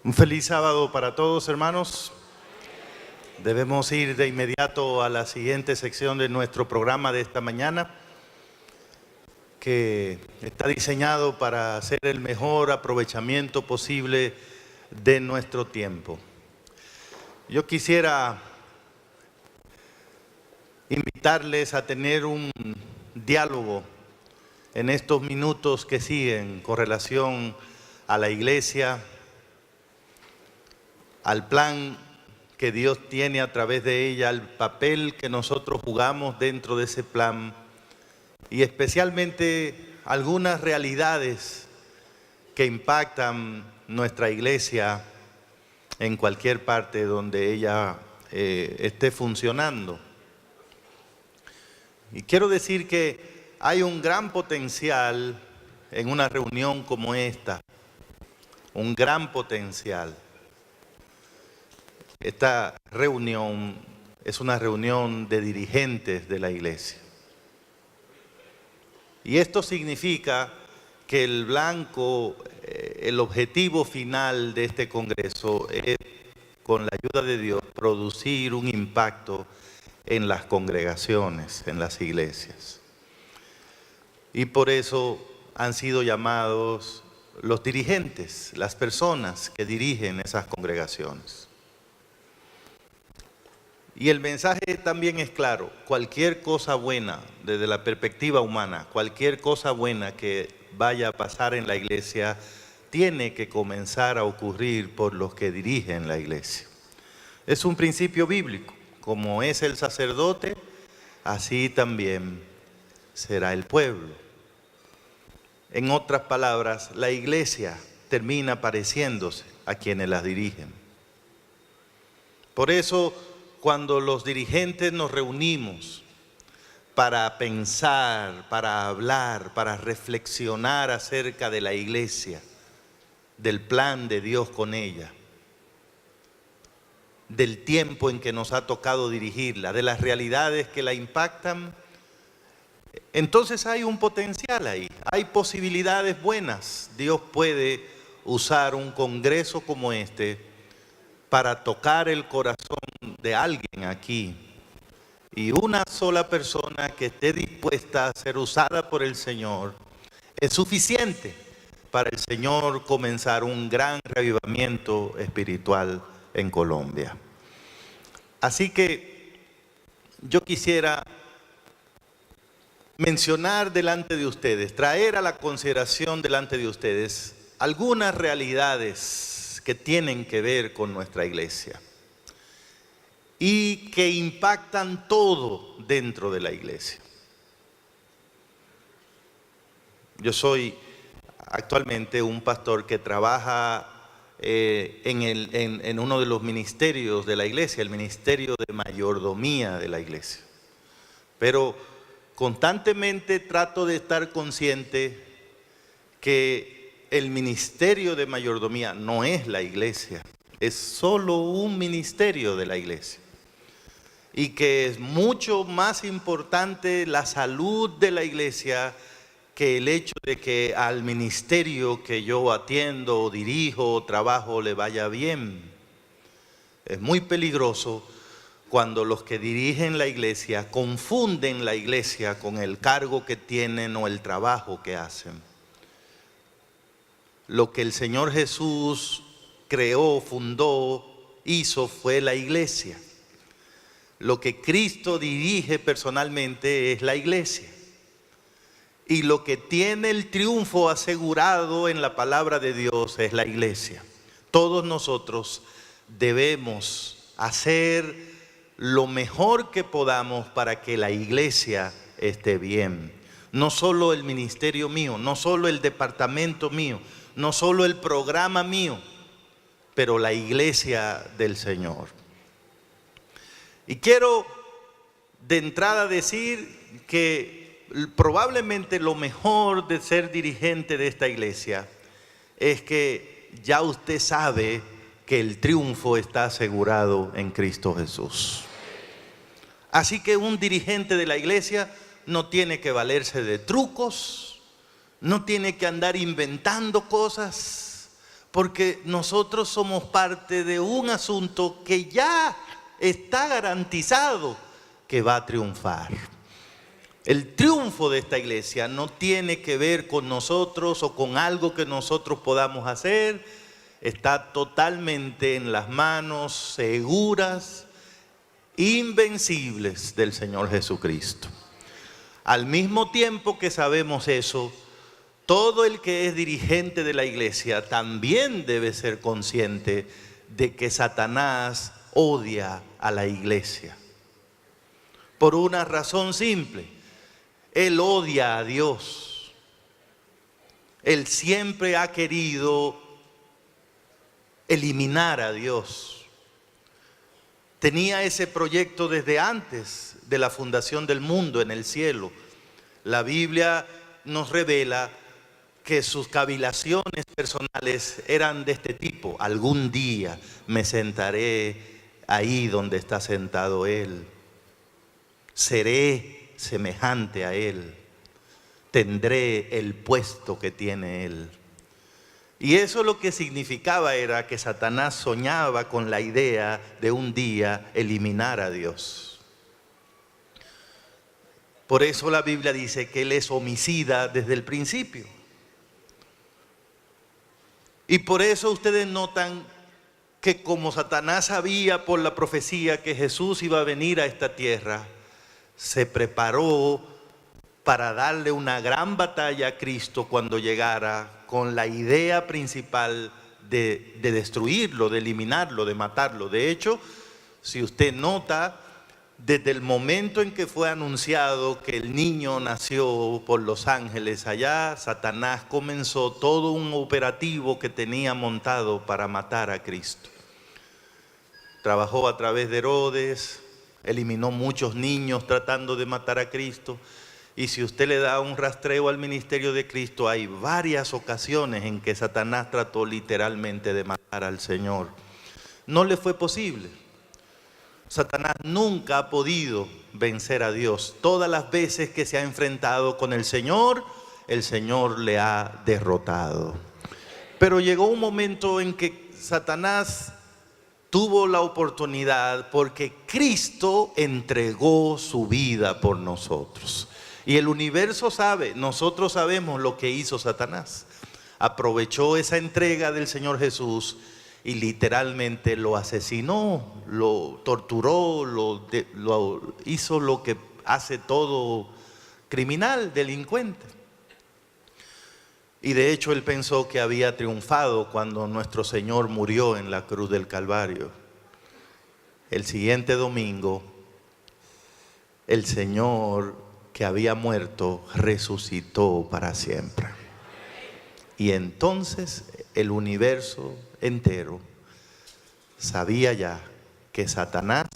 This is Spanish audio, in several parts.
Un feliz sábado para todos, hermanos. Debemos ir de inmediato a la siguiente sección de nuestro programa de esta mañana, que está diseñado para hacer el mejor aprovechamiento posible de nuestro tiempo. Yo quisiera invitarles a tener un diálogo en estos minutos que siguen con relación a la iglesia, al plan que Dios tiene a través de ella, al papel que nosotros jugamos dentro de ese plan y especialmente algunas realidades que impactan nuestra iglesia en cualquier parte donde ella esté funcionando. Y quiero decir que hay un gran potencial en una reunión como esta, un gran potencial. Esta reunión es una reunión de dirigentes de la iglesia. Y esto significa que el blanco, el objetivo final de este congreso es, con la ayuda de Dios, producir un impacto en las congregaciones, en las iglesias. Y por eso han sido llamados los dirigentes, las personas que dirigen esas congregaciones. Y el mensaje también es claro: cualquier cosa buena, desde la perspectiva humana, cualquier cosa buena que vaya a pasar en la iglesia, tiene que comenzar a ocurrir por los que dirigen la iglesia. Es un principio bíblico: como es el sacerdote, así también será el pueblo. En otras palabras, la iglesia termina pareciéndose a quienes la dirigen. Por eso, cuando los dirigentes nos reunimos para pensar, para hablar, para reflexionar acerca de la iglesia, del plan de Dios con ella, del tiempo en que nos ha tocado dirigirla, de las realidades que la impactan, entonces hay un potencial ahí, hay posibilidades buenas. Dios puede usar un congreso como este para tocar el corazón de alguien aquí, y una sola persona que esté dispuesta a ser usada por el Señor es suficiente para el Señor comenzar un gran reavivamiento espiritual en Colombia. Así que yo quisiera mencionar delante de ustedes, traer a la consideración delante de ustedes algunas realidades que tienen que ver con nuestra iglesia y que impactan todo dentro de la iglesia. Yo soy actualmente un pastor que trabaja en uno de los ministerios de la iglesia, el ministerio de mayordomía de la iglesia. Pero constantemente trato de estar consciente que el ministerio de mayordomía no es la iglesia, es solo un ministerio de la iglesia. Y que es mucho más importante la salud de la iglesia que el hecho de que al ministerio que yo atiendo, o dirijo, o trabajo le vaya bien. Es muy peligroso cuando los que dirigen la iglesia confunden la iglesia con el cargo que tienen o el trabajo que hacen. Lo que el Señor Jesús creó, fundó, hizo fue la iglesia. Lo que Cristo dirige personalmente es la iglesia. Y lo que tiene el triunfo asegurado en la palabra de Dios es la iglesia. Todos nosotros debemos hacer lo mejor que podamos para que la iglesia esté bien. No solo el ministerio mío, no solo el departamento mío, no solo el programa mío, pero la iglesia del Señor. Y quiero de entrada decir que probablemente lo mejor de ser dirigente de esta iglesia es que ya usted sabe que el triunfo está asegurado en Cristo Jesús. Así que un dirigente de la iglesia no tiene que valerse de trucos, no tiene que andar inventando cosas, Porque nosotros somos parte de un asunto que ya está garantizado que va a triunfar. El triunfo de esta iglesia no tiene que ver con nosotros o con algo que nosotros podamos hacer. Está totalmente en las manos seguras, invencibles del Señor Jesucristo. Al mismo tiempo que sabemos eso, todo el que es dirigente de la iglesia también debe ser consciente de que Satanás odia a la iglesia. Por una razón simple: él odia a Dios. Él siempre ha querido eliminar a Dios. Tenía ese proyecto desde antes de la fundación del mundo en el cielo. La Biblia nos revela que sus cavilaciones personales eran de este tipo: algún día me sentaré ahí donde está sentado Él, seré semejante a Él, tendré el puesto que tiene Él. Y eso lo que significaba era que Satanás soñaba con la idea de un día eliminar a Dios. Por eso la Biblia dice que Él es homicida desde el principio. Y por eso ustedes notan que como Satanás sabía por la profecía que Jesús iba a venir a esta tierra, se preparó para darle una gran batalla a Cristo cuando llegara, con la idea principal de destruirlo, de eliminarlo, de matarlo. De hecho, si usted nota, desde el momento en que fue anunciado que el niño nació por los ángeles allá, Satanás comenzó todo un operativo que tenía montado para matar a Cristo. Trabajó a través de Herodes, eliminó muchos niños tratando de matar a Cristo. Y si usted le da un rastreo al ministerio de Cristo, hay varias ocasiones en que Satanás trató literalmente de matar al Señor. No le fue posible. Satanás nunca ha podido vencer a Dios. Todas las veces que se ha enfrentado con el Señor le ha derrotado. Pero llegó un momento en que Satanás tuvo la oportunidad porque Cristo entregó su vida por nosotros. Y el universo sabe, nosotros sabemos lo que hizo Satanás. Aprovechó esa entrega del Señor Jesús y literalmente lo asesinó, lo torturó, lo hizo lo que hace todo criminal, delincuente. Y de hecho él pensó que había triunfado cuando nuestro Señor murió en la cruz del Calvario. El siguiente domingo, el Señor que había muerto resucitó para siempre. Y entonces el universo entero sabía ya que Satanás,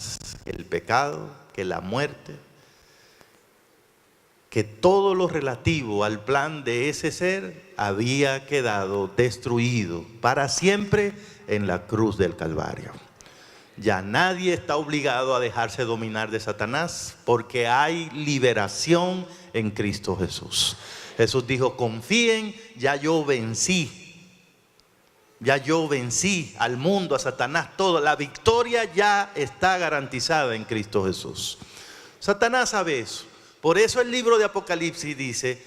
el pecado, que la muerte, que todo lo relativo al plan de ese ser había quedado destruido para siempre en la cruz del Calvario. Ya nadie está obligado a dejarse dominar de Satanás porque hay liberación en Cristo Jesús. Jesús dijo: confíen, ya yo vencí. Ya yo vencí al mundo, a Satanás, todo. La victoria ya está garantizada en Cristo Jesús. Satanás sabe eso. Por eso el libro de Apocalipsis dice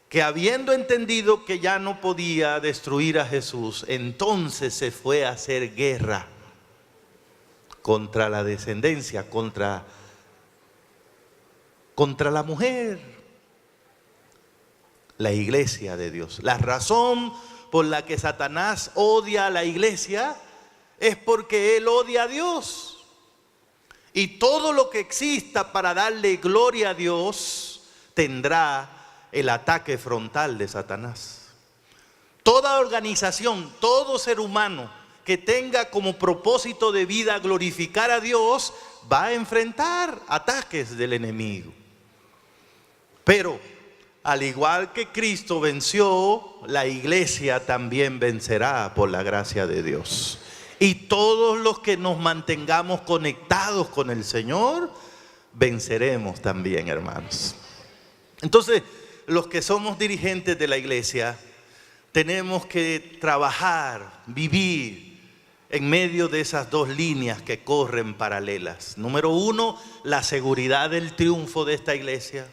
que habiendo entendido que ya no podía destruir a Jesús, entonces se fue a hacer guerra contra la descendencia, contra la mujer, la iglesia de Dios. La razón por la que Satanás odia a la iglesia es porque él odia a Dios. Y todo lo que exista para darle gloria a Dios tendrá el ataque frontal de Satanás. Toda organización, todo ser humano que tenga como propósito de vida glorificar a Dios va a enfrentar ataques del enemigo. Pero al igual que Cristo venció, la iglesia también vencerá por la gracia de Dios. Y todos los que nos mantengamos conectados con el Señor, venceremos también, hermanos. Entonces, los que somos dirigentes de la iglesia, tenemos que trabajar, vivir en medio de esas dos líneas que corren paralelas. Número uno, la seguridad del triunfo de esta iglesia.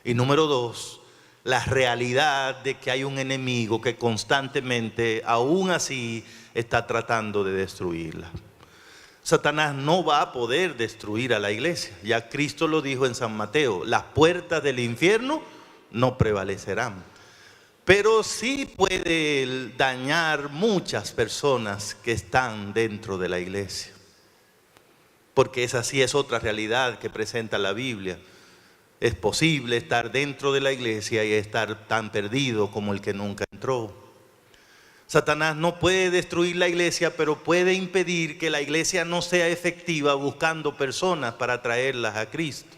Y número dos, la realidad de que hay un enemigo que constantemente, aún así, está tratando de destruirla. Satanás no va a poder destruir a la iglesia. Ya Cristo lo dijo en San Mateo: las puertas del infierno no prevalecerán. Pero sí puede dañar muchas personas que están dentro de la iglesia. Porque esa sí es otra realidad que presenta la Biblia. Es posible estar dentro de la iglesia y estar tan perdido como el que nunca entró. Satanás no puede destruir la iglesia, pero puede impedir que la iglesia no sea efectiva buscando personas para traerlas a Cristo.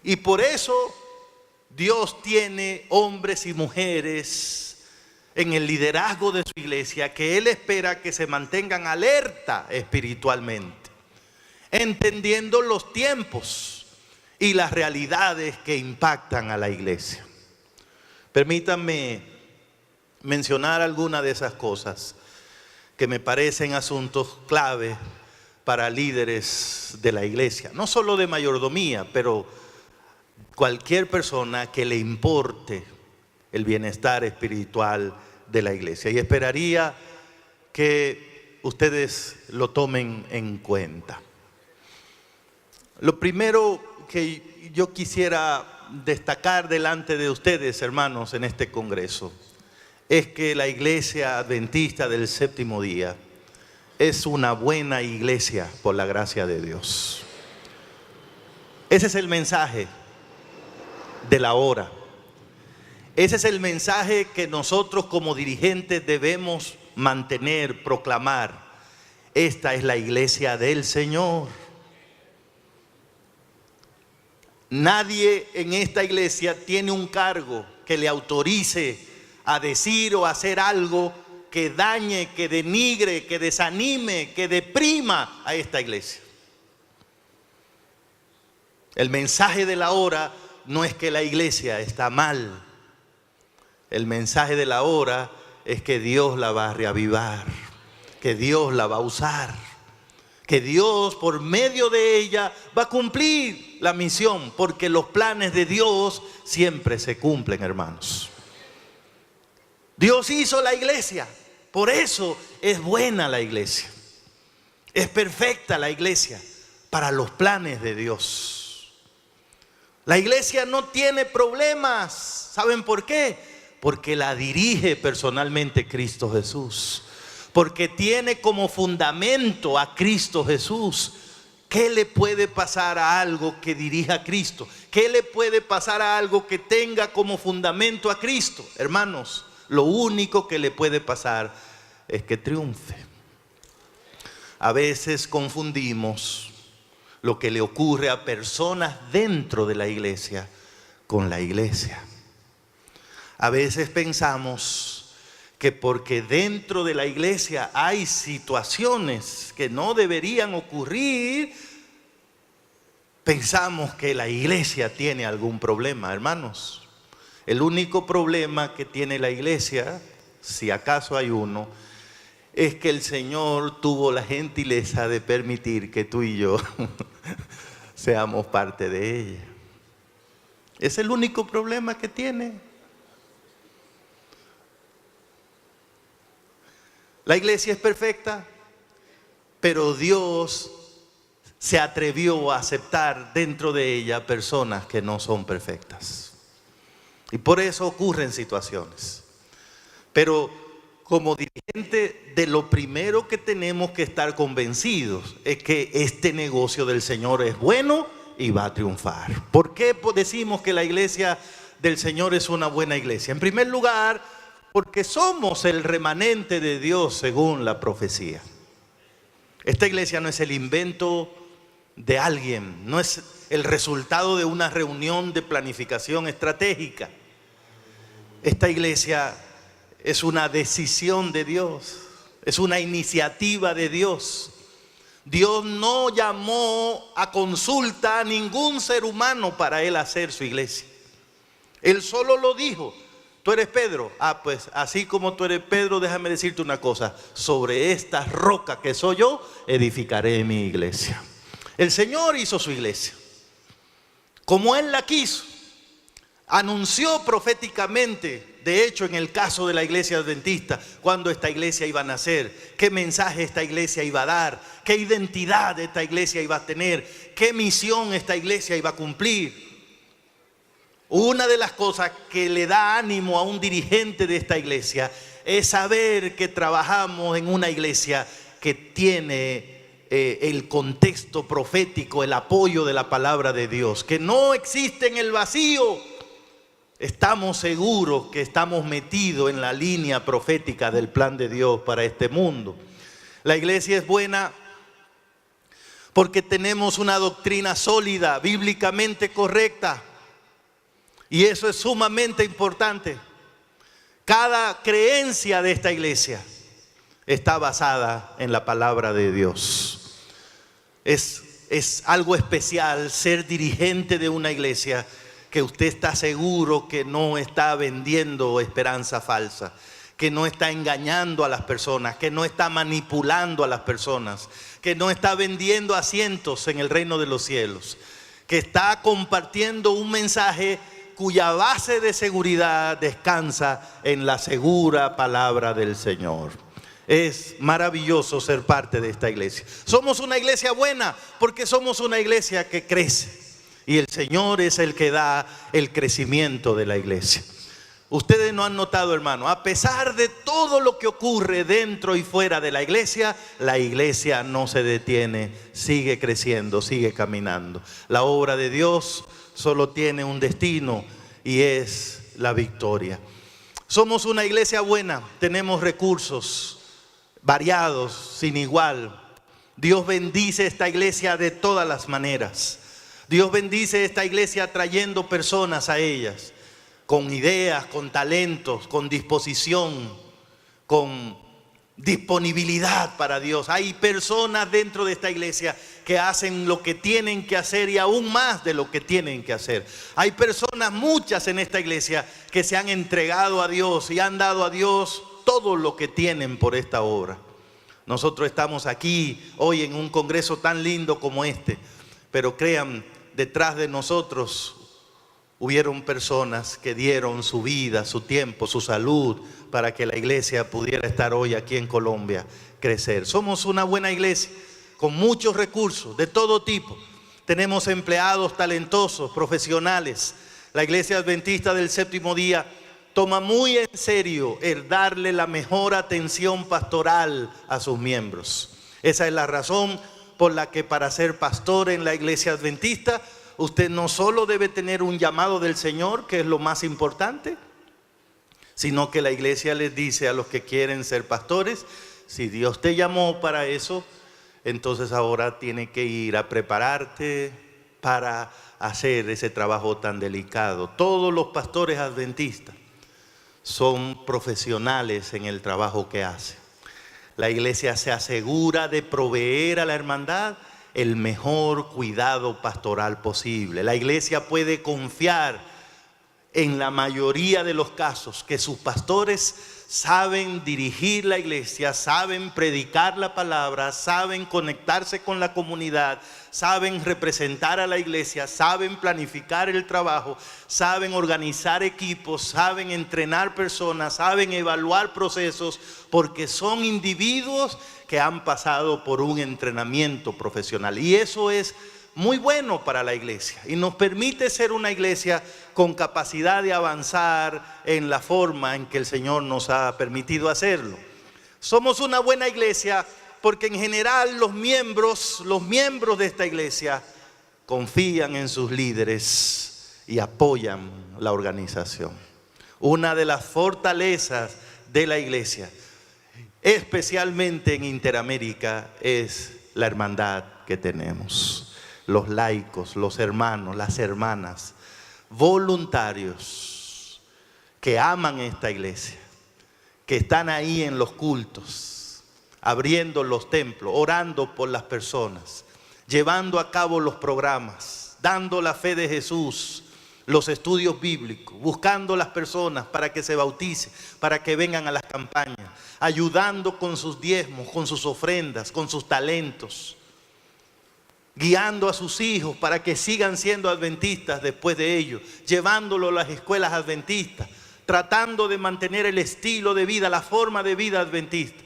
Y por eso Dios tiene hombres y mujeres en el liderazgo de su iglesia que Él espera que se mantengan alerta espiritualmente, entendiendo los tiempos y las realidades que impactan a la iglesia. Permítanme mencionar algunas de esas cosas que me parecen asuntos clave para líderes de la iglesia, no solo de mayordomía, pero cualquier persona que le importe el bienestar espiritual de la iglesia. Y esperaría que ustedes lo tomen en cuenta. Lo primero que yo quisiera destacar delante de ustedes, hermanos, en este congreso, es que la iglesia adventista del séptimo día es una buena iglesia por la gracia de Dios. Ese es el mensaje de la hora. Ese es el mensaje que nosotros como dirigentes debemos mantener, proclamar. Esta es la iglesia del Señor. Nadie en esta iglesia tiene un cargo que le autorice a decir o hacer algo que dañe, que denigre, que desanime, que deprima a esta iglesia. El mensaje de la hora no es que la iglesia está mal. El mensaje de la hora es que Dios la va a reavivar, que Dios la va a usar, que Dios por medio de ella va a cumplir la misión, porque los planes de Dios siempre se cumplen, hermanos. Dios hizo la iglesia, por eso es buena la iglesia. Es perfecta la iglesia para los planes de Dios. La iglesia no tiene problemas. ¿Saben por qué? Porque la dirige personalmente Cristo Jesús. Porque tiene como fundamento a Cristo Jesús. ¿Qué le puede pasar a algo que dirija a Cristo? ¿Qué le puede pasar a algo que tenga como fundamento a Cristo? Hermanos, lo único que le puede pasar es que triunfe. A veces confundimos lo que le ocurre a personas dentro de la iglesia con la iglesia. A veces pensamos que porque dentro de la iglesia hay situaciones que no deberían ocurrir, pensamos que la iglesia tiene algún problema, hermanos. El único problema que tiene la iglesia, si acaso hay uno, es que el Señor tuvo la gentileza de permitir que tú y yo seamos parte de ella. Es el único problema que tiene. La iglesia es perfecta, pero Dios se atrevió a aceptar dentro de ella personas que no son perfectas. Y por eso ocurren situaciones. Pero como dirigente, de lo primero que tenemos que estar convencidos es que este negocio del Señor es bueno y va a triunfar. ¿Por qué decimos que la iglesia del Señor es una buena iglesia? En primer lugar, porque somos el remanente de Dios según la profecía. Esta iglesia no es el invento de alguien, no es el resultado de una reunión de planificación estratégica. Esta iglesia es una decisión de Dios, es una iniciativa de Dios. Dios no llamó a consulta a ningún ser humano para Él hacer su iglesia. Él solo lo dijo: Tú eres Pedro. Ah, pues así como tú eres Pedro, déjame decirte una cosa. Sobre esta roca que soy yo, edificaré mi iglesia. El Señor hizo su iglesia como Él la quiso. Anunció proféticamente, de hecho en el caso de la iglesia adventista, cuándo esta iglesia iba a nacer, qué mensaje esta iglesia iba a dar, qué identidad esta iglesia iba a tener, qué misión esta iglesia iba a cumplir. Una de las cosas que le da ánimo a un dirigente de esta iglesia es saber que trabajamos en una iglesia que tiene el contexto profético, el apoyo de la palabra de Dios, que no existe en el vacío. Estamos seguros que estamos metidos en la línea profética del plan de Dios para este mundo. La iglesia es buena porque tenemos una doctrina sólida, bíblicamente correcta. Y eso es sumamente importante. Cada creencia de esta iglesia está basada en la palabra de Dios. Es algo especial ser dirigente de una iglesia que usted está seguro que no está vendiendo esperanza falsa, que no está engañando a las personas, que no está manipulando a las personas, que no está vendiendo asientos en el reino de los cielos, que está compartiendo un mensaje cuya base de seguridad descansa en la segura palabra del Señor. Es maravilloso ser parte de esta iglesia. Somos una iglesia buena porque somos una iglesia que crece. Y el Señor es el que da el crecimiento de la iglesia. Ustedes no han notado, hermano, a pesar de todo lo que ocurre dentro y fuera de la iglesia no se detiene, sigue creciendo, sigue caminando. La obra de Dios solo tiene un destino y es la victoria. Somos una iglesia buena, tenemos recursos variados, sin igual. Dios bendice esta iglesia de todas las maneras. Dios bendice esta iglesia trayendo personas a ellas, con ideas, con talentos, con disposición, con disponibilidad para Dios. Hay personas dentro de esta iglesia que hacen lo que tienen que hacer y aún más de lo que tienen que hacer. Hay personas, muchas en esta iglesia, que se han entregado a Dios y han dado a Dios todo lo que tienen por esta obra. Nosotros estamos aquí hoy en un congreso tan lindo como este, pero crean, detrás de nosotros hubieron personas que dieron su vida, su tiempo, su salud para que la iglesia pudiera estar hoy aquí en Colombia, crecer. Somos una buena iglesia con muchos recursos de todo tipo. Tenemos empleados talentosos, profesionales. La iglesia adventista del séptimo día toma muy en serio el darle la mejor atención pastoral a sus miembros. Esa es la razón por la que para ser pastor en la iglesia adventista, usted no solo debe tener un llamado del Señor, que es lo más importante, sino que la iglesia les dice a los que quieren ser pastores, si Dios te llamó para eso, entonces ahora tienes que ir a prepararte para hacer ese trabajo tan delicado. Todos los pastores adventistas son profesionales en el trabajo que hacen. La iglesia se asegura de proveer a la hermandad el mejor cuidado pastoral posible. La iglesia puede confiar en la mayoría de los casos que sus pastores saben dirigir la iglesia, saben predicar la palabra, saben conectarse con la comunidad, saben representar a la iglesia, saben planificar el trabajo, saben organizar equipos, saben entrenar personas, saben evaluar procesos, porque son individuos que han pasado por un entrenamiento profesional. Y eso es muy bueno para la iglesia y nos permite ser una iglesia con capacidad de avanzar en la forma en que el Señor nos ha permitido hacerlo. Somos una buena iglesia porque en general los miembros de esta iglesia confían en sus líderes y apoyan la organización. Una de las fortalezas de la iglesia, especialmente en Interamérica, es la hermandad que tenemos. Los laicos, los hermanos, las hermanas, voluntarios que aman esta iglesia, que están ahí en los cultos, abriendo los templos, orando por las personas, llevando a cabo los programas, dando la fe de Jesús, los estudios bíblicos, buscando las personas para que se bauticen, para que vengan a las campañas, ayudando con sus diezmos, con sus ofrendas, con sus talentos, guiando a sus hijos para que sigan siendo adventistas después de ello, llevándolo a las escuelas adventistas, tratando de mantener el estilo de vida, la forma de vida adventista.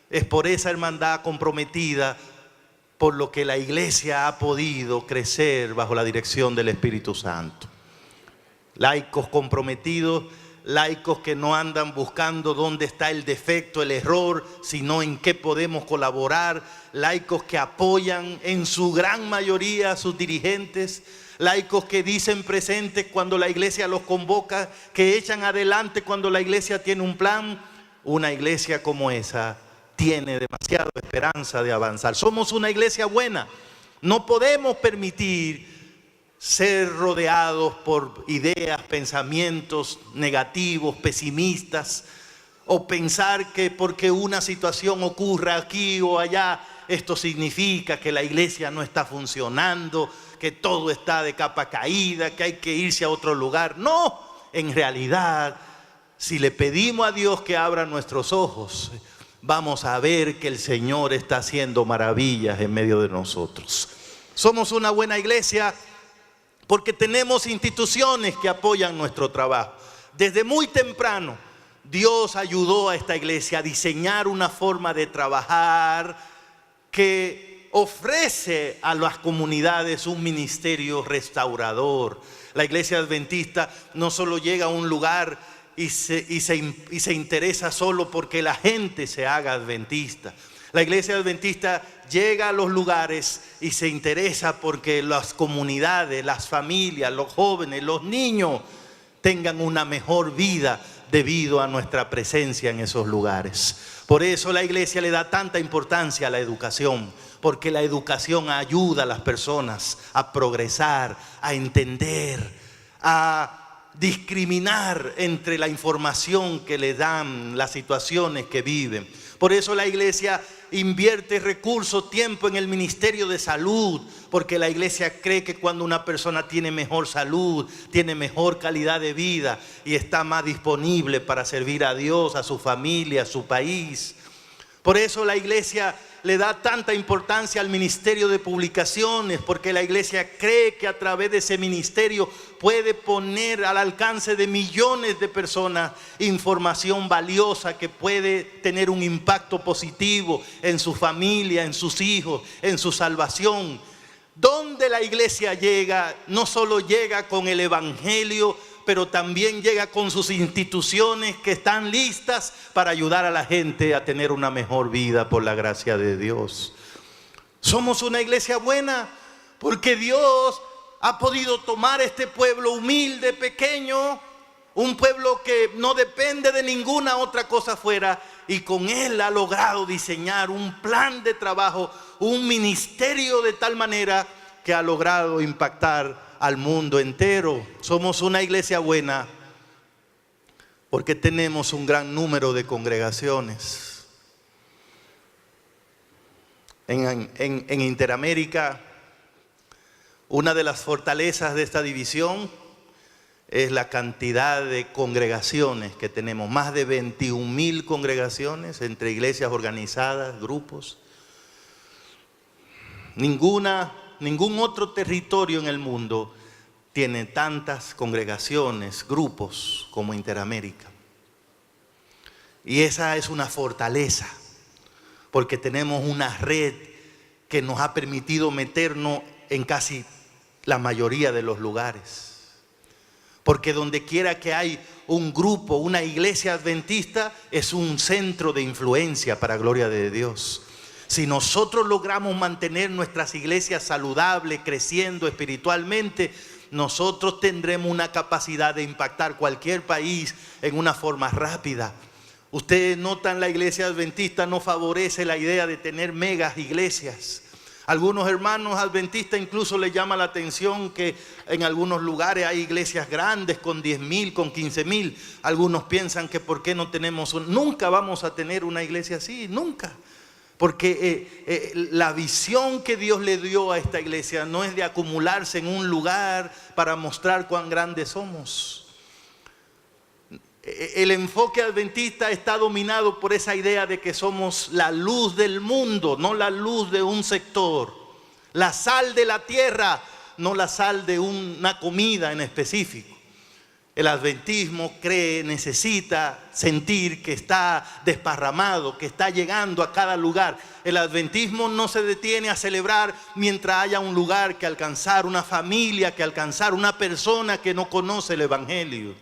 Es por esa hermandad comprometida por lo que la iglesia ha podido crecer bajo la dirección del Espíritu Santo. Laicos comprometidos, laicos que no andan buscando dónde está el defecto, el error, sino en qué podemos colaborar, laicos que apoyan en su gran mayoría a sus dirigentes, laicos que dicen presentes cuando la iglesia los convoca, que echan adelante cuando la iglesia tiene un plan. Una iglesia como esa tiene demasiada esperanza de avanzar. Somos una iglesia buena. No podemos permitir ser rodeados por ideas, pensamientos negativos, pesimistas, o pensar que porque una situación ocurra aquí o allá, esto significa que la iglesia no está funcionando, que todo está de capa caída, que hay que irse a otro lugar. No, en realidad, si le pedimos a Dios que abra nuestros ojos, vamos a ver que el Señor está haciendo maravillas en medio de nosotros. Somos una buena iglesia porque tenemos instituciones que apoyan nuestro trabajo. Desde muy temprano, Dios ayudó a esta iglesia a diseñar una forma de trabajar que ofrece a las comunidades un ministerio restaurador. La iglesia adventista no solo llega a un lugar y se interesa solo porque la gente se haga adventista. La iglesia adventista llega a los lugares y se interesa porque las comunidades, las familias, los jóvenes, los niños tengan una mejor vida debido a nuestra presencia en esos lugares. Por eso la iglesia le da tanta importancia a la educación, porque la educación ayuda a las personas a progresar, a entender, a discriminar entre la información que le dan, las situaciones que viven. Por eso la iglesia invierte recursos, tiempo en el ministerio de salud, porque la iglesia cree que cuando una persona tiene mejor salud, tiene mejor calidad de vida y está más disponible para servir a Dios, a su familia, a su país. Por eso la iglesia le da tanta importancia al ministerio de publicaciones, porque la iglesia cree que a través de ese ministerio puede poner al alcance de millones de personas información valiosa que puede tener un impacto positivo en su familia, en sus hijos, en su salvación. Donde la iglesia llega, no solo llega con el evangelio, pero también llega con sus instituciones que están listas para ayudar a la gente a tener una mejor vida por la gracia de Dios. Somos una iglesia buena porque Dios ha podido tomar este pueblo humilde, pequeño, un pueblo que no depende de ninguna otra cosa afuera, y con él ha logrado diseñar un plan de trabajo, un ministerio de tal manera que ha logrado impactar al mundo entero. Somos una iglesia buena porque tenemos un gran número de congregaciones. En Interamérica, una de las fortalezas de esta división es la cantidad de congregaciones que tenemos. Más de 21,000 congregaciones entre iglesias organizadas, grupos. Ningún otro territorio en el mundo tiene tantas congregaciones, grupos como Interamérica. Y esa es una fortaleza, porque tenemos una red que nos ha permitido meternos en casi la mayoría de los lugares. Porque donde quiera que hay un grupo, una iglesia adventista, es un centro de influencia para gloria de Dios. Si nosotros logramos mantener nuestras iglesias saludables, creciendo espiritualmente, nosotros tendremos una capacidad de impactar cualquier país en una forma rápida. Ustedes notan, la iglesia adventista no favorece la idea de tener megas iglesias. Algunos hermanos adventistas incluso les llama la atención que en algunos lugares hay iglesias grandes con 10,000, con 15,000. Algunos piensan que por qué no tenemos nunca vamos a tener una iglesia así, nunca. Porque la visión que Dios le dio a esta iglesia no es de acumularse en un lugar para mostrar cuán grandes somos. El enfoque adventista está dominado por esa idea de que somos la luz del mundo, no la luz de un sector. La sal de la tierra, no la sal de una comida en específico. El adventismo cree, necesita sentir que está desparramado, que está llegando a cada lugar. El adventismo no se detiene a celebrar mientras haya un lugar que alcanzar, una familia que alcanzar, una persona que no conoce el evangelio.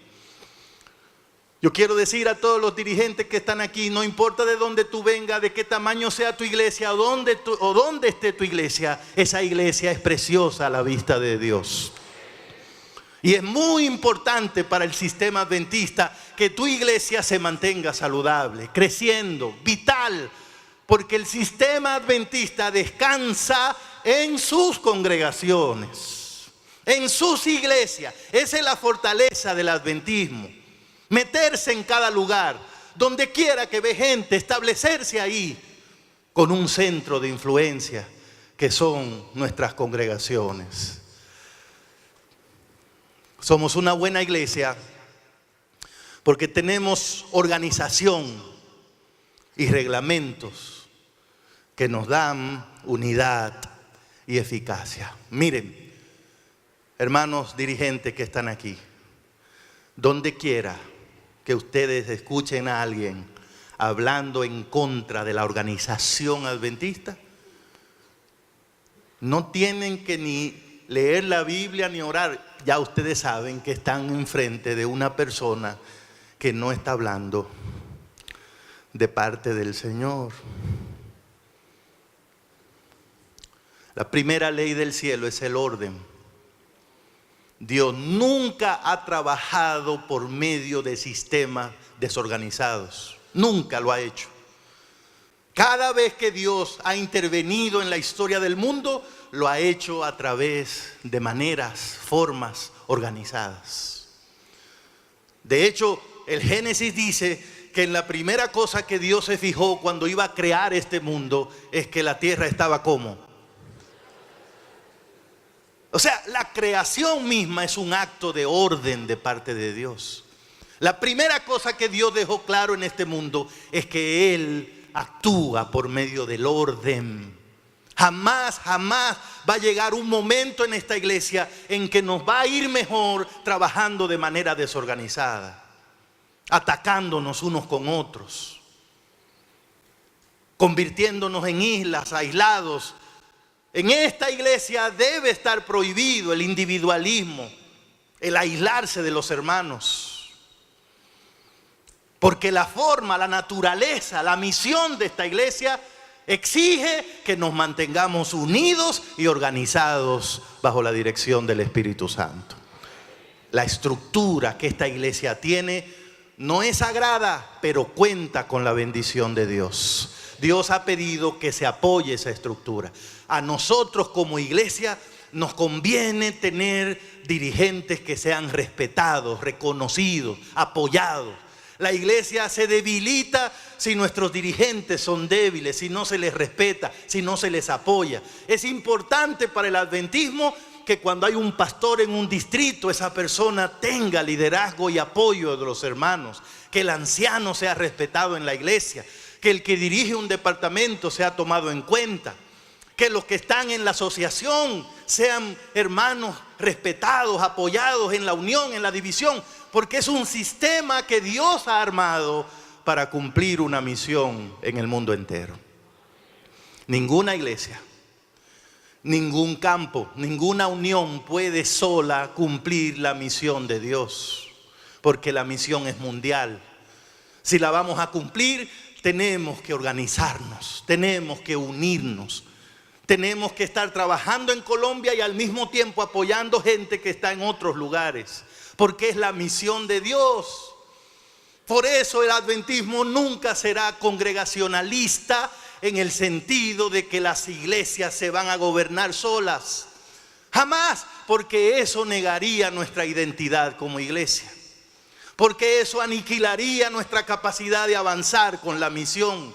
Yo quiero decir a todos los dirigentes que están aquí, no importa de dónde tú vengas, de qué tamaño sea tu iglesia o dónde esté tu iglesia, esa iglesia es preciosa a la vista de Dios. Y es muy importante para el sistema adventista que tu iglesia se mantenga saludable, creciendo, vital, porque el sistema adventista descansa en sus congregaciones, en sus iglesias. Esa es la fortaleza del adventismo. Meterse en cada lugar, donde quiera que ve gente, establecerse ahí con un centro de influencia que son nuestras congregaciones. Somos una buena iglesia porque tenemos organización y reglamentos que nos dan unidad y eficacia. Miren, hermanos dirigentes que están aquí, donde quiera que ustedes escuchen a alguien hablando en contra de la organización adventista, no tienen que ni leer la Biblia ni orar. Ya ustedes saben que están enfrente de una persona que no está hablando de parte del Señor. La primera ley del cielo es el orden. Dios nunca ha trabajado por medio de sistemas desorganizados. Nunca lo ha hecho. Cada vez que Dios ha intervenido en la historia del mundo, lo ha hecho a través de maneras, formas organizadas. De hecho, el Génesis dice que en la primera cosa que Dios se fijó cuando iba a crear este mundo es que la tierra estaba ¿cómo? O sea, la creación misma es un acto de orden de parte de Dios. La primera cosa que Dios dejó claro en este mundo es que Él actúa por medio del orden. Jamás va a llegar un momento en esta iglesia en que nos va a ir mejor trabajando de manera desorganizada, atacándonos unos con otros, convirtiéndonos en islas, aislados. En esta iglesia debe estar prohibido el individualismo, el aislarse de los hermanos. Porque la forma, la naturaleza, la misión de esta iglesia exige que nos mantengamos unidos y organizados bajo la dirección del Espíritu Santo. La estructura que esta iglesia tiene no es sagrada, pero cuenta con la bendición de Dios. Dios ha pedido que se apoye esa estructura. A nosotros como iglesia nos conviene tener dirigentes que sean respetados, reconocidos, apoyados. La iglesia se debilita si nuestros dirigentes son débiles, si no se les respeta, si no se les apoya. Es importante para el adventismo que cuando hay un pastor en un distrito, esa persona tenga liderazgo y apoyo de los hermanos, que el anciano sea respetado en la iglesia, que el que dirige un departamento sea tomado en cuenta, que los que están en la asociación sean hermanos respetados, apoyados en la unión, en la división, porque es un sistema que Dios ha armado para cumplir una misión en el mundo entero. Ninguna iglesia, ningún campo, ninguna unión puede sola cumplir la misión de Dios, porque la misión es mundial. Si la vamos a cumplir, tenemos que organizarnos, tenemos que unirnos, tenemos que estar trabajando en Colombia y al mismo tiempo apoyando gente que está en otros lugares, porque es la misión de Dios. Por eso el adventismo nunca será congregacionalista en el sentido de que las iglesias se van a gobernar solas. Jamás, porque eso negaría nuestra identidad como iglesia. Porque eso aniquilaría nuestra capacidad de avanzar con la misión.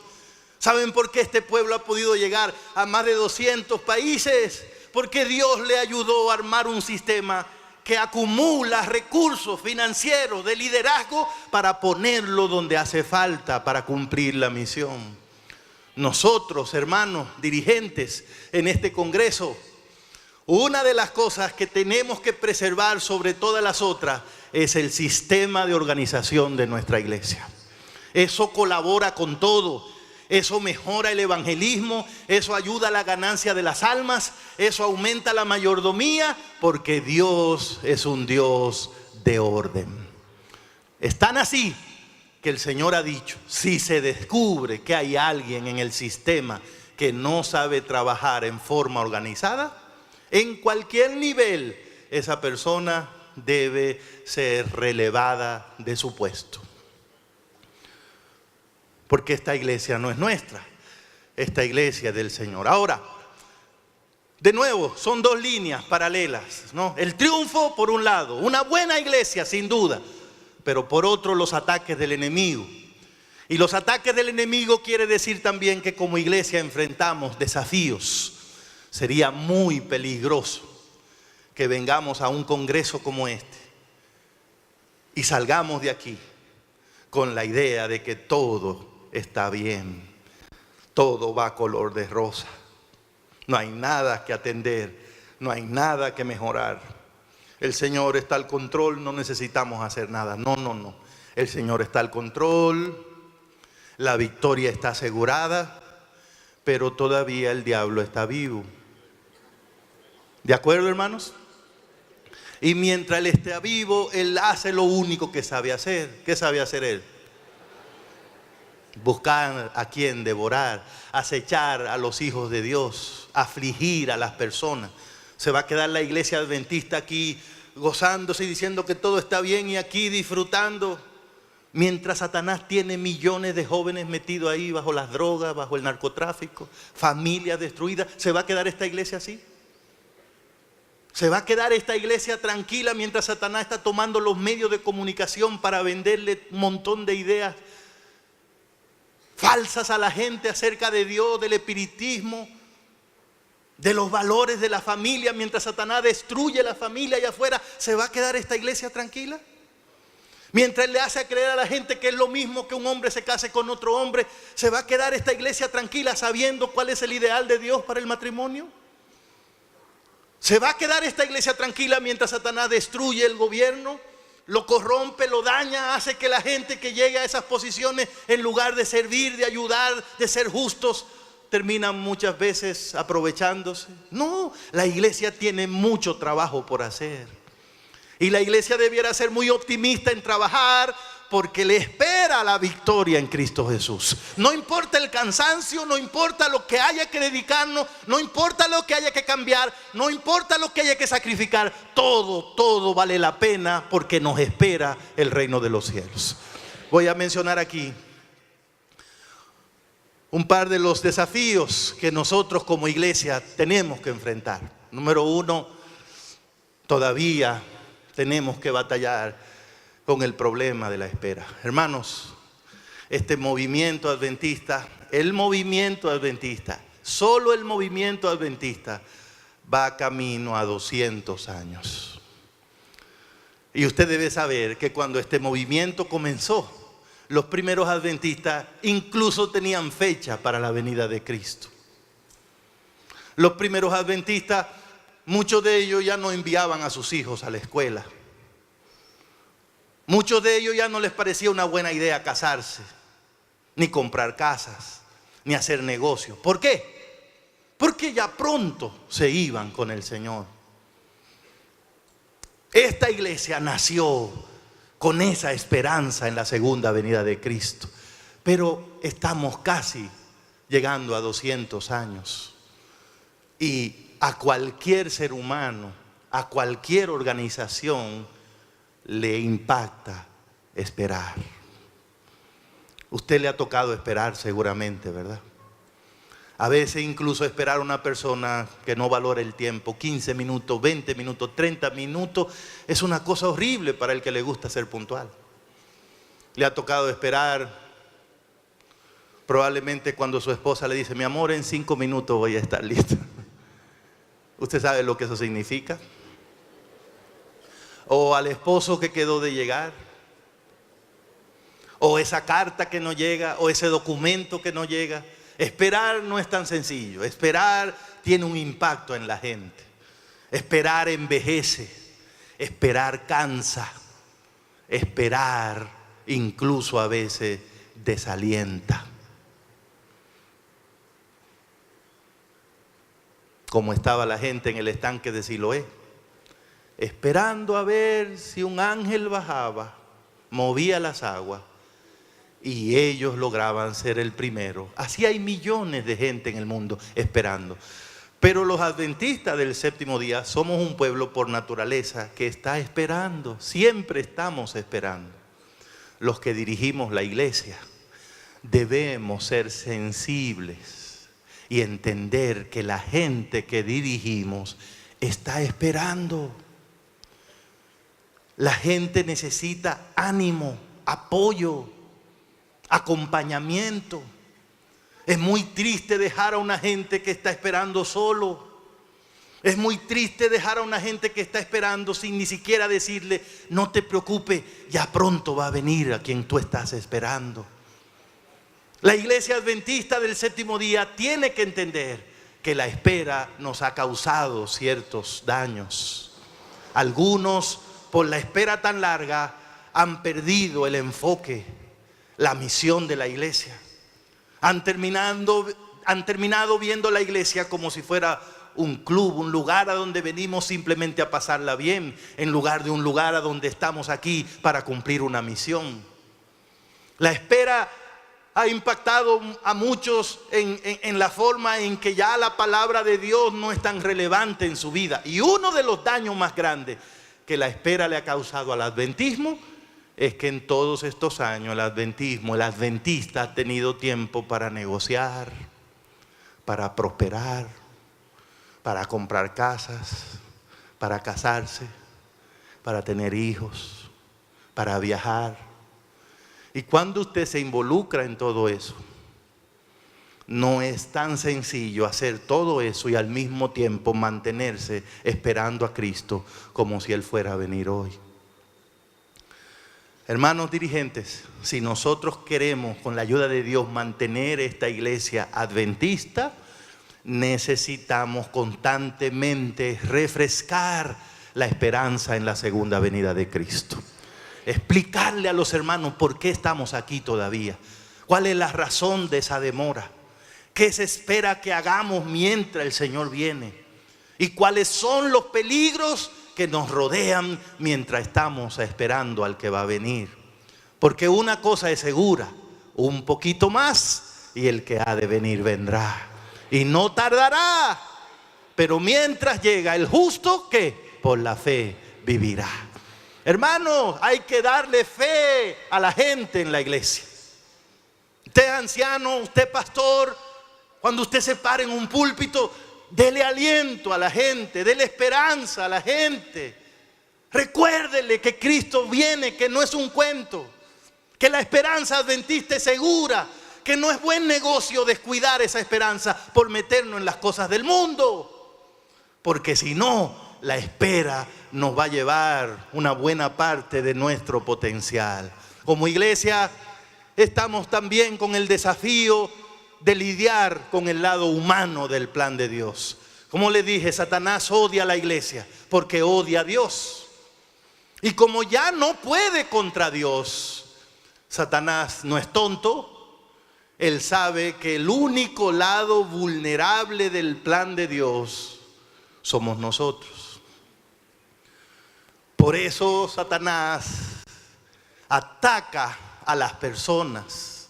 ¿Saben por qué este pueblo ha podido llegar a más de 200 países? Porque Dios le ayudó a armar un sistema que acumula recursos financieros de liderazgo para ponerlo donde hace falta para cumplir la misión. Nosotros, hermanos, dirigentes en este Congreso, una de las cosas que tenemos que preservar sobre todas las otras es el sistema de organización de nuestra iglesia. Eso colabora con todo. Eso mejora el evangelismo, eso ayuda a la ganancia de las almas, eso aumenta la mayordomía, porque Dios es un Dios de orden. Es tan así que el Señor ha dicho, si se descubre que hay alguien en el sistema que no sabe trabajar en forma organizada, en cualquier nivel, esa persona debe ser relevada de su puesto. Porque esta iglesia no es nuestra, esta iglesia es del Señor. Ahora, de nuevo, son dos líneas paralelas, ¿no? El triunfo por un lado, una buena iglesia sin duda, pero por otro los ataques del enemigo. Y los ataques del enemigo quiere decir también que como iglesia enfrentamos desafíos. Sería muy peligroso que vengamos a un congreso como este y salgamos de aquí con la idea de que todo está bien, todo va a color de rosa, no hay nada que atender, no hay nada que mejorar. El Señor está al control, no necesitamos hacer nada. No, el Señor está al control, la victoria está asegurada, pero todavía el diablo está vivo. ¿De acuerdo, hermanos? Y mientras Él esté vivo, Él hace lo único que sabe hacer. ¿Qué sabe hacer Él? Buscar a quien devorar, acechar a los hijos de Dios, afligir a las personas. Se va a quedar la iglesia adventista aquí gozándose y diciendo que todo está bien y aquí disfrutando, mientras Satanás tiene millones de jóvenes metidos ahí bajo las drogas, bajo el narcotráfico, familias destruidas. ¿Se va a quedar esta iglesia así? ¿Se va a quedar esta iglesia tranquila mientras Satanás está tomando los medios de comunicación para venderle un montón de ideas falsas a la gente acerca de Dios, del espiritismo, de los valores de la familia, mientras Satanás destruye la familia allá afuera? ¿Se va a quedar esta iglesia tranquila? Mientras Él le hace creer a la gente que es lo mismo que un hombre se case con otro hombre, ¿se va a quedar esta iglesia tranquila sabiendo cuál es el ideal de Dios para el matrimonio? ¿Se va a quedar esta iglesia tranquila mientras Satanás destruye el gobierno, lo corrompe, lo daña, hace que la gente que llegue a esas posiciones, en lugar de servir, de ayudar, de ser justos, terminan muchas veces aprovechándose? No, la iglesia tiene mucho trabajo por hacer. Y la iglesia debiera ser muy optimista en trabajar, porque le espera la victoria en Cristo Jesús. No importa el cansancio, no importa lo que haya que dedicarnos, no importa lo que haya que cambiar, no importa lo que haya que sacrificar, todo vale la pena porque nos espera el reino de los cielos. Voy a mencionar aquí un par de los desafíos que nosotros como iglesia tenemos que enfrentar. Número uno, todavía tenemos que batallar con el problema de la espera. Hermanos, este movimiento adventista, solo el movimiento adventista va camino a 200 años. Y usted debe saber que cuando este movimiento comenzó, los primeros adventistas incluso tenían fecha para la venida de Cristo. Los primeros adventistas, muchos de ellos ya no enviaban a sus hijos a la escuela. Muchos de ellos ya no les parecía una buena idea casarse, ni comprar casas, ni hacer negocios. ¿Por qué? Porque ya pronto se iban con el Señor. Esta iglesia nació con esa esperanza en la segunda venida de Cristo. Pero estamos casi llegando a 200 años. Y a cualquier ser humano, a cualquier organización, le impacta esperar. Usted le ha tocado esperar seguramente, ¿verdad? A veces incluso esperar a una persona que no valora el tiempo, 15 minutos, 20 minutos, 30 minutos, es una cosa horrible para el que le gusta ser puntual. Le ha tocado esperar Probablemente cuando su esposa le dice, mi amor, en 5 minutos voy a estar lista. ¿Usted sabe lo que eso significa? O al esposo que quedó de llegar, o esa carta que no llega, o ese documento que no llega. Esperar no es tan sencillo. Esperar tiene un impacto en la gente. Esperar envejece. Esperar cansa. Esperar incluso a veces desalienta. Como estaba la gente en el estanque de Siloé, esperando a ver si un ángel bajaba, movía las aguas y ellos lograban ser el primero. Así hay millones de gente en el mundo esperando. Pero los adventistas del séptimo día somos un pueblo por naturaleza que está esperando. Siempre estamos esperando. Los que dirigimos la iglesia debemos ser sensibles y entender que la gente que dirigimos está esperando. La gente necesita ánimo, apoyo, acompañamiento. Es muy triste dejar a una gente que está esperando solo. Es muy triste dejar a una gente que está esperando sin ni siquiera decirle, no te preocupes, ya pronto va a venir a quien tú estás esperando. La iglesia adventista del séptimo día tiene que entender que la espera nos ha causado ciertos daños. Algunos, por la espera tan larga, han perdido el enfoque, la misión de la iglesia. Han terminado viendo la iglesia como si fuera un club, un lugar a donde venimos simplemente a pasarla bien, en lugar de un lugar a donde estamos aquí para cumplir una misión. La espera ha impactado a muchos en la forma en que ya la palabra de Dios no es tan relevante en su vida. Y uno de los daños más grandes que la espera le ha causado al adventismo es que en todos estos años el adventista ha tenido tiempo para negociar, para prosperar, para comprar casas, para casarse, para tener hijos, para viajar. Y cuando usted se involucra en todo eso, no es tan sencillo hacer todo eso y al mismo tiempo mantenerse esperando a Cristo como si Él fuera a venir hoy. Hermanos dirigentes, si nosotros queremos con la ayuda de Dios mantener esta iglesia adventista, necesitamos constantemente refrescar la esperanza en la segunda venida de Cristo. Explicarle a los hermanos por qué estamos aquí todavía. ¿Cuál es la razón de esa demora? ¿Qué se espera que hagamos mientras el Señor viene? ¿Y cuáles son los peligros que nos rodean mientras estamos esperando al que va a venir? Porque una cosa es segura, un poquito más y el que ha de venir vendrá. Y no tardará. Pero mientras llega el justo, ¿qué? Por la fe vivirá. Hermanos, hay que darle fe a la gente en la iglesia. Usted es anciano, usted es pastor, cuando usted se para en un púlpito, dele aliento a la gente, dele esperanza a la gente. Recuérdele que Cristo viene, que no es un cuento, que la esperanza adventista es segura, que no es buen negocio descuidar esa esperanza por meternos en las cosas del mundo. Porque si no, la espera nos va a llevar una buena parte de nuestro potencial. Como iglesia estamos también con el desafío de lidiar con el lado humano del plan de Dios. Como les dije, Satanás odia a la iglesia porque odia a Dios. Y como ya no puede contra Dios, Satanás no es tonto. Él sabe que el único lado vulnerable del plan de Dios somos nosotros. Por eso Satanás ataca a las personas.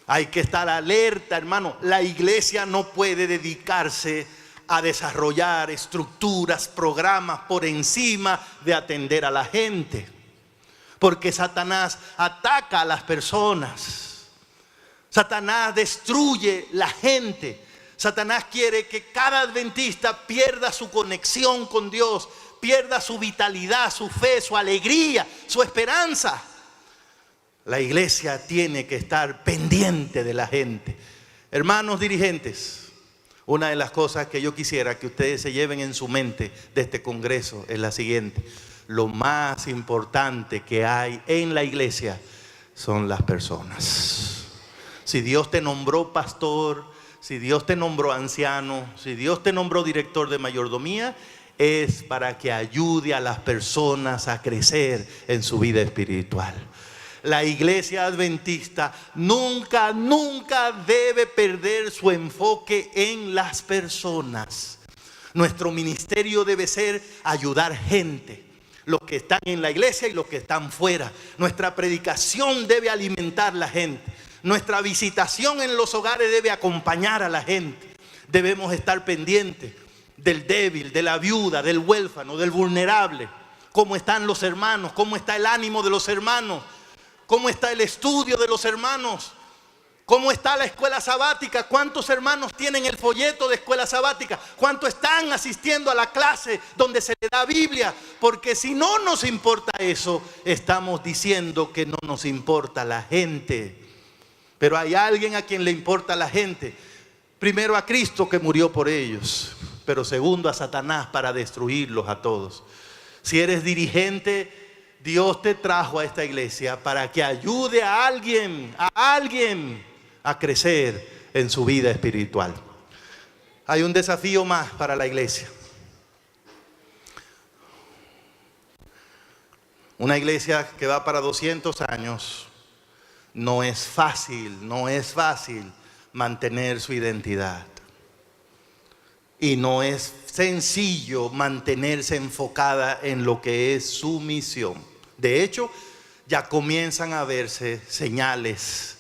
Hay que estar alerta, hermano. La iglesia no puede dedicarse a desarrollar estructuras, programas por encima de atender a la gente. Porque Satanás ataca a las personas. Satanás destruye la gente. Satanás quiere que cada adventista pierda su conexión con Dios, pierda su vitalidad, su fe, su alegría, su esperanza. La iglesia tiene que estar pendiente de la gente. Hermanos dirigentes, una de las cosas que yo quisiera que ustedes se lleven en su mente de este congreso es la siguiente: lo más importante que hay en la iglesia son las personas. Si Dios te nombró pastor, si Dios te nombró anciano, si Dios te nombró director de mayordomía, es para que ayude a las personas a crecer en su vida espiritual. La iglesia adventista nunca debe perder su enfoque en las personas. Nuestro ministerio debe ser ayudar gente, los que están en la iglesia y los que están fuera. Nuestra predicación debe alimentar a la gente. Nuestra visitación en los hogares debe acompañar a la gente. Debemos estar pendientes del débil, de la viuda, del huérfano, del vulnerable. ¿Cómo están los hermanos? ¿Cómo está el ánimo de los hermanos? ¿Cómo está el estudio de los hermanos? ¿Cómo está la escuela sabática? ¿Cuántos hermanos tienen el folleto de escuela sabática? ¿Cuántos están asistiendo a la clase donde se le da Biblia? Porque si no nos importa eso, estamos diciendo que no nos importa la gente. Pero hay alguien a quien le importa la gente. Primero a Cristo, que murió por ellos, pero segundo a Satanás para destruirlos a todos. Si eres dirigente, Dios te trajo a esta iglesia para que ayude a alguien a crecer en su vida espiritual. Hay un desafío más para la iglesia. Una iglesia que va para 200 años, no es fácil mantener su identidad. Y no es sencillo mantenerse enfocada en lo que es su misión. De hecho, ya comienzan a verse señales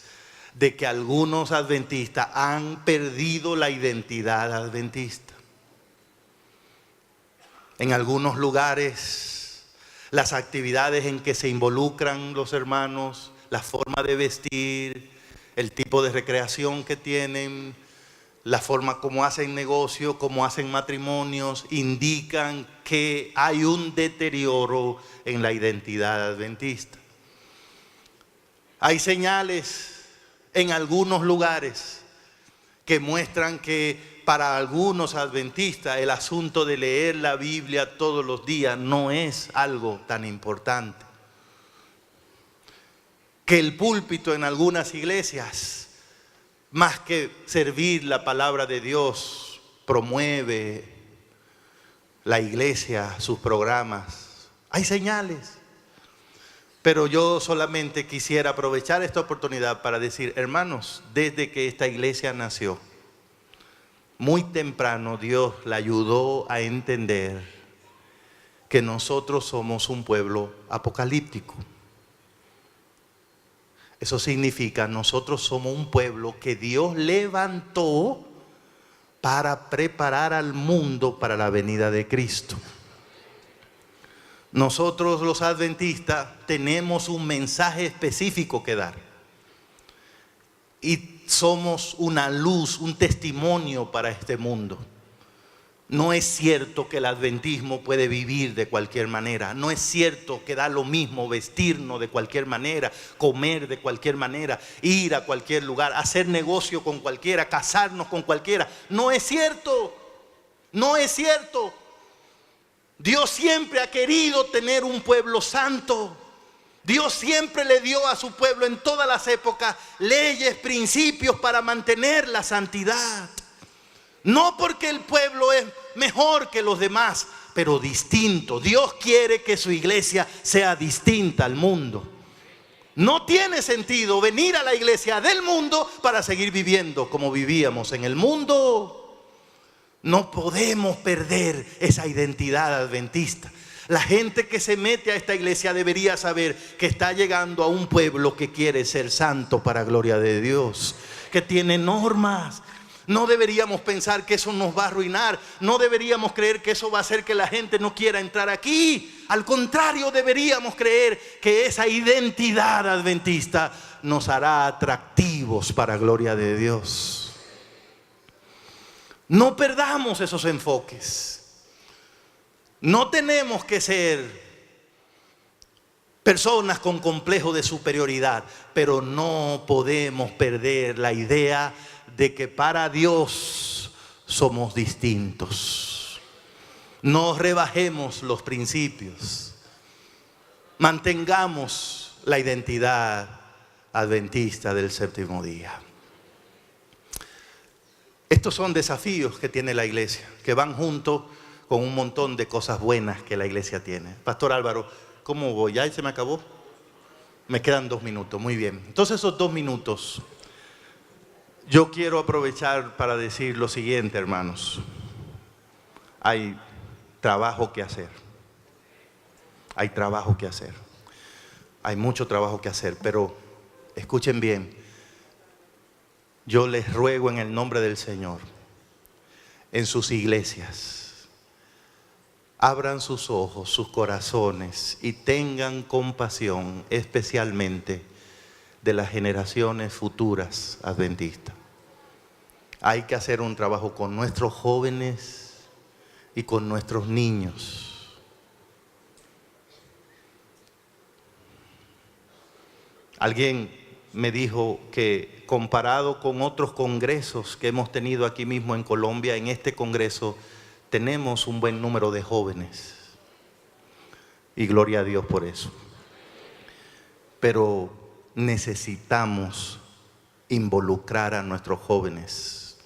de que algunos adventistas han perdido la identidad adventista. En algunos lugares, las actividades en que se involucran los hermanos, la forma de vestir, el tipo de recreación que tienen, la forma como hacen negocio, como hacen matrimonios, indican que hay un deterioro en la identidad adventista. Hay señales en algunos lugares que muestran que para algunos adventistas el asunto de leer la Biblia todos los días no es algo tan importante. Que el púlpito en algunas iglesias, más que servir la palabra de Dios, promueve la iglesia, sus programas. Hay señales. Pero yo solamente quisiera aprovechar esta oportunidad para decir, hermanos, desde que esta iglesia nació, muy temprano Dios la ayudó a entender que nosotros somos un pueblo apocalíptico. Eso significa, nosotros somos un pueblo que Dios levantó para preparar al mundo para la venida de Cristo. Nosotros los adventistas tenemos un mensaje específico que dar. Y somos una luz, un testimonio para este mundo. No es cierto que el adventismo puede vivir de cualquier manera. No es cierto que da lo mismo vestirnos de cualquier manera, comer de cualquier manera, ir a cualquier lugar, hacer negocio con cualquiera, casarnos con cualquiera. No es cierto. No es cierto. Dios siempre ha querido tener un pueblo santo. Dios siempre le dio a su pueblo en todas las épocas leyes, principios para mantener la santidad. No porque el pueblo es mejor que los demás, pero distinto. Dios quiere que su iglesia sea distinta al mundo. No tiene sentido venir a la iglesia del mundo para seguir viviendo como vivíamos en el mundo. No podemos perder esa identidad adventista. La gente que se mete a esta iglesia debería saber que está llegando a un pueblo que quiere ser santo para gloria de Dios, que tiene normas. No deberíamos pensar que eso nos va a arruinar. No deberíamos creer que eso va a hacer que la gente no quiera entrar aquí. Al contrario, deberíamos creer que esa identidad adventista nos hará atractivos para gloria de Dios. No perdamos esos enfoques. No tenemos que ser personas con complejo de superioridad, pero no podemos perder la idea de que para Dios somos distintos. No rebajemos los principios. Mantengamos la identidad adventista del séptimo día. Estos son desafíos que tiene la iglesia, que van junto con un montón de cosas buenas que la iglesia tiene. Pastor Álvaro, ¿cómo voy? ¿Ya se me acabó? Me quedan 2 minutos, muy bien. Entonces esos 2 minutos, yo quiero aprovechar para decir lo siguiente, hermanos. Hay trabajo que hacer. Hay trabajo que hacer. Hay mucho trabajo que hacer, pero escuchen bien. Yo les ruego en el nombre del Señor, en sus iglesias, abran sus ojos, sus corazones y tengan compasión especialmente de las generaciones futuras adventistas. Hay que hacer un trabajo con nuestros jóvenes y con nuestros niños. Alguien me dijo que comparado con otros congresos que hemos tenido aquí mismo en Colombia, en este congreso tenemos un buen número de jóvenes. Y gloria a Dios por eso. Pero necesitamos involucrar a nuestros jóvenes,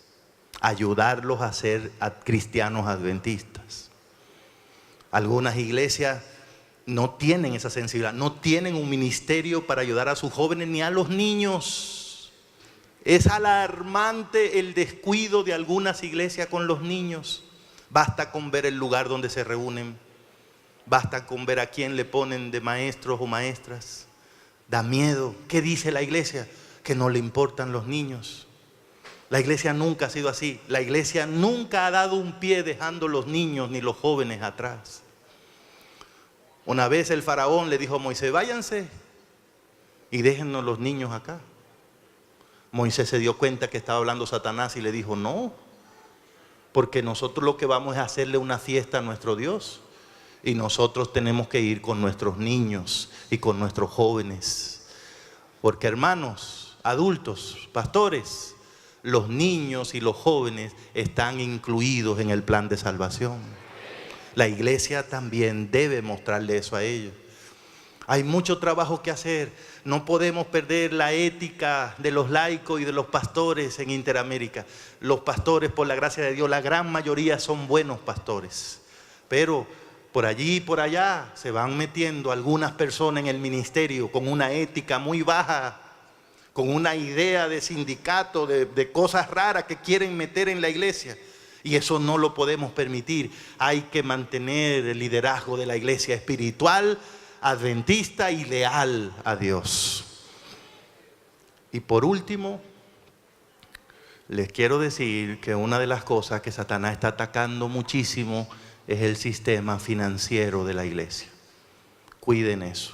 ayudarlos a ser cristianos adventistas. Algunas iglesias no tienen esa sensibilidad, no tienen un ministerio para ayudar a sus jóvenes ni a los niños. Es alarmante el descuido de algunas iglesias con los niños. Basta con ver el lugar donde se reúnen, basta con ver a quién le ponen de maestros o maestras. Da miedo. ¿Qué dice la iglesia? Que no le importan los niños. La iglesia nunca ha sido así. La iglesia nunca ha dado un pie dejando los niños ni los jóvenes atrás. Una vez el faraón le dijo a Moisés, váyanse y déjennos los niños acá. Moisés se dio cuenta que estaba hablando Satanás y le dijo, no, porque nosotros lo que vamos es hacerle una fiesta a nuestro Dios. Y nosotros tenemos que ir con nuestros niños y con nuestros jóvenes. Porque hermanos, adultos, pastores, los niños y los jóvenes están incluidos en el plan de salvación. La iglesia también debe mostrarle eso a ellos. Hay mucho trabajo que hacer. No podemos perder la ética de los laicos y de los pastores en Interamérica. Los pastores, por la gracia de Dios, la gran mayoría son buenos pastores. Pero por allí y por allá se van metiendo algunas personas en el ministerio con una ética muy baja, con una idea de sindicato, de cosas raras que quieren meter en la iglesia. Y eso no lo podemos permitir. Hay que mantener el liderazgo de la iglesia espiritual, adventista y leal a Dios. Y por último, les quiero decir que una de las cosas que Satanás está atacando muchísimo es el sistema financiero de la iglesia. Cuiden eso.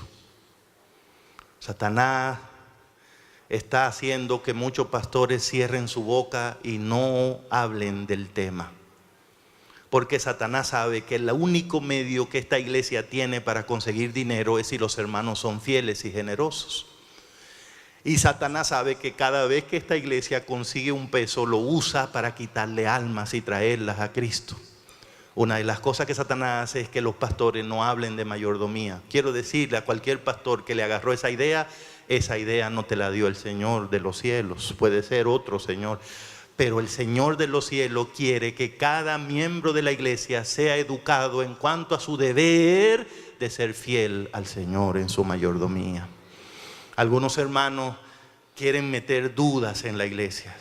Satanás está haciendo que muchos pastores cierren su boca y no hablen del tema. Porque Satanás sabe que el único medio que esta iglesia tiene para conseguir dinero es si los hermanos son fieles y generosos. Y Satanás sabe que cada vez que esta iglesia consigue un peso, lo usa para quitarle almas y traerlas a Cristo. Una de las cosas que Satanás hace es que los pastores no hablen de mayordomía. Quiero decirle a cualquier pastor que le agarró esa idea no te la dio el Señor de los cielos. Puede ser otro Señor. Pero el Señor de los cielos quiere que cada miembro de la iglesia sea educado en cuanto a su deber de ser fiel al Señor en su mayordomía. Algunos hermanos quieren meter dudas en la iglesia.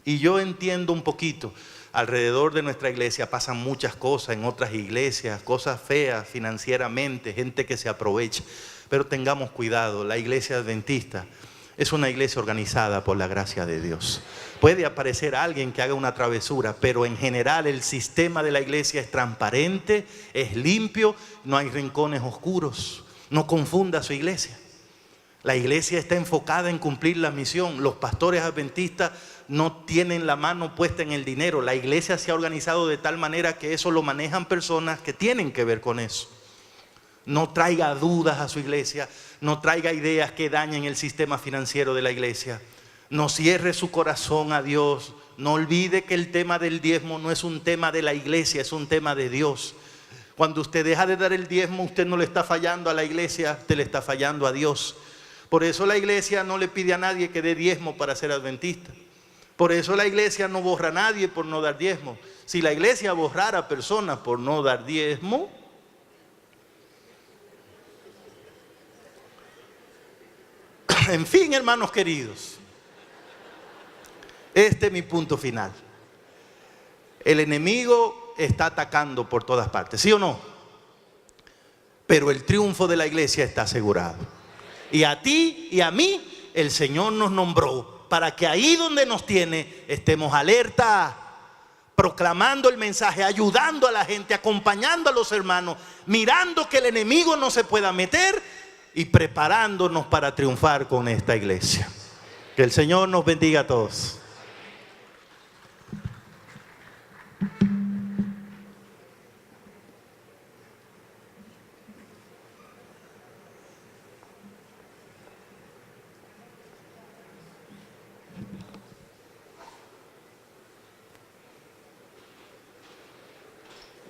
Y yo entiendo un poquito. Alrededor de nuestra iglesia pasan muchas cosas, en otras iglesias, cosas feas financieramente, gente que se aprovecha. Pero tengamos cuidado, la iglesia adventista es una iglesia organizada por la gracia de Dios. Puede aparecer alguien que haga una travesura, pero en general el sistema de la iglesia es transparente, es limpio, no hay rincones oscuros. No confunda su iglesia. La iglesia está enfocada en cumplir la misión. Los pastores adventistas no tienen la mano puesta en el dinero. La iglesia se ha organizado de tal manera que eso lo manejan personas que tienen que ver con eso. No traiga dudas a su iglesia, no traiga ideas que dañen el sistema financiero de la iglesia. No cierre su corazón a Dios. No olvide que el tema del diezmo no es un tema de la iglesia, es un tema de Dios. Cuando usted deja de dar el diezmo, usted no le está fallando a la iglesia, usted le está fallando a Dios. Por eso la iglesia no le pide a nadie que dé diezmo para ser adventista. Por eso la iglesia no borra a nadie por no dar diezmo. Si la iglesia borrara a personas por no dar diezmo, en fin, hermanos queridos, este es mi punto final. El enemigo está atacando por todas partes, ¿sí o no? Pero el triunfo de la iglesia está asegurado. Y a ti y a mí el Señor nos nombró para que ahí donde nos tiene estemos alerta, proclamando el mensaje, ayudando a la gente, acompañando a los hermanos, mirando que el enemigo no se pueda meter y preparándonos para triunfar con esta iglesia. Que el Señor nos bendiga a todos.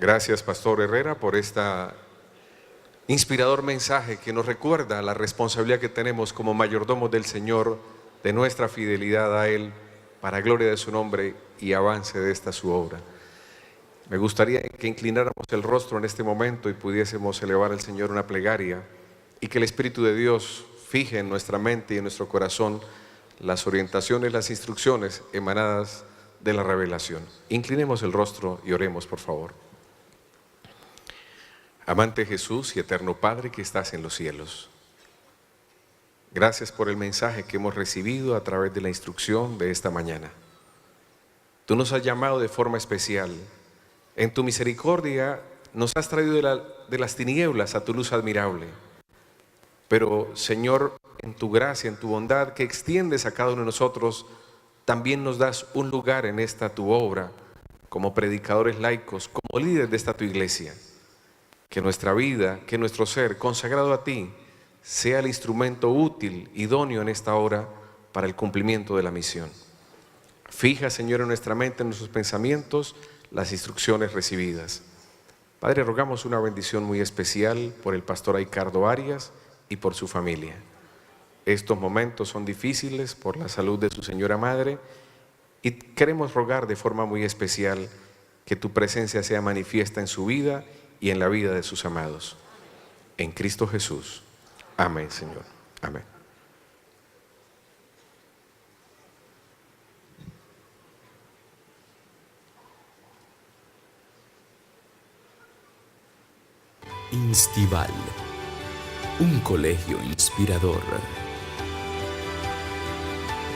Gracias, Pastor Herrera, por este inspirador mensaje que nos recuerda la responsabilidad que tenemos como mayordomos del Señor, de nuestra fidelidad a Él, para gloria de su nombre y avance de esta su obra. Me gustaría que inclináramos el rostro en este momento y pudiésemos elevar al Señor una plegaria y que el Espíritu de Dios fije en nuestra mente y en nuestro corazón las orientaciones, las instrucciones emanadas de la revelación. Inclinemos el rostro y oremos, por favor. Amante Jesús y eterno Padre que estás en los cielos, gracias por el mensaje que hemos recibido a través de la instrucción de esta mañana. Tú nos has llamado de forma especial. En tu misericordia nos has traído de las tinieblas a tu luz admirable. Pero, Señor, en tu gracia, en tu bondad que extiendes a cada uno de nosotros, también nos das un lugar en esta tu obra, como predicadores laicos, como líderes de esta tu iglesia. Que nuestra vida, que nuestro ser consagrado a ti, sea el instrumento útil, idóneo en esta hora para el cumplimiento de la misión. Fija, Señor, en nuestra mente, en nuestros pensamientos, las instrucciones recibidas. Padre, rogamos una bendición muy especial por el pastor Ricardo Arias y por su familia. Estos momentos son difíciles por la salud de su señora madre y queremos rogar de forma muy especial que tu presencia sea manifiesta en su vida y en la vida de sus amados. En Cristo Jesús. Amén, Señor. Amén. Instival, un colegio inspirador.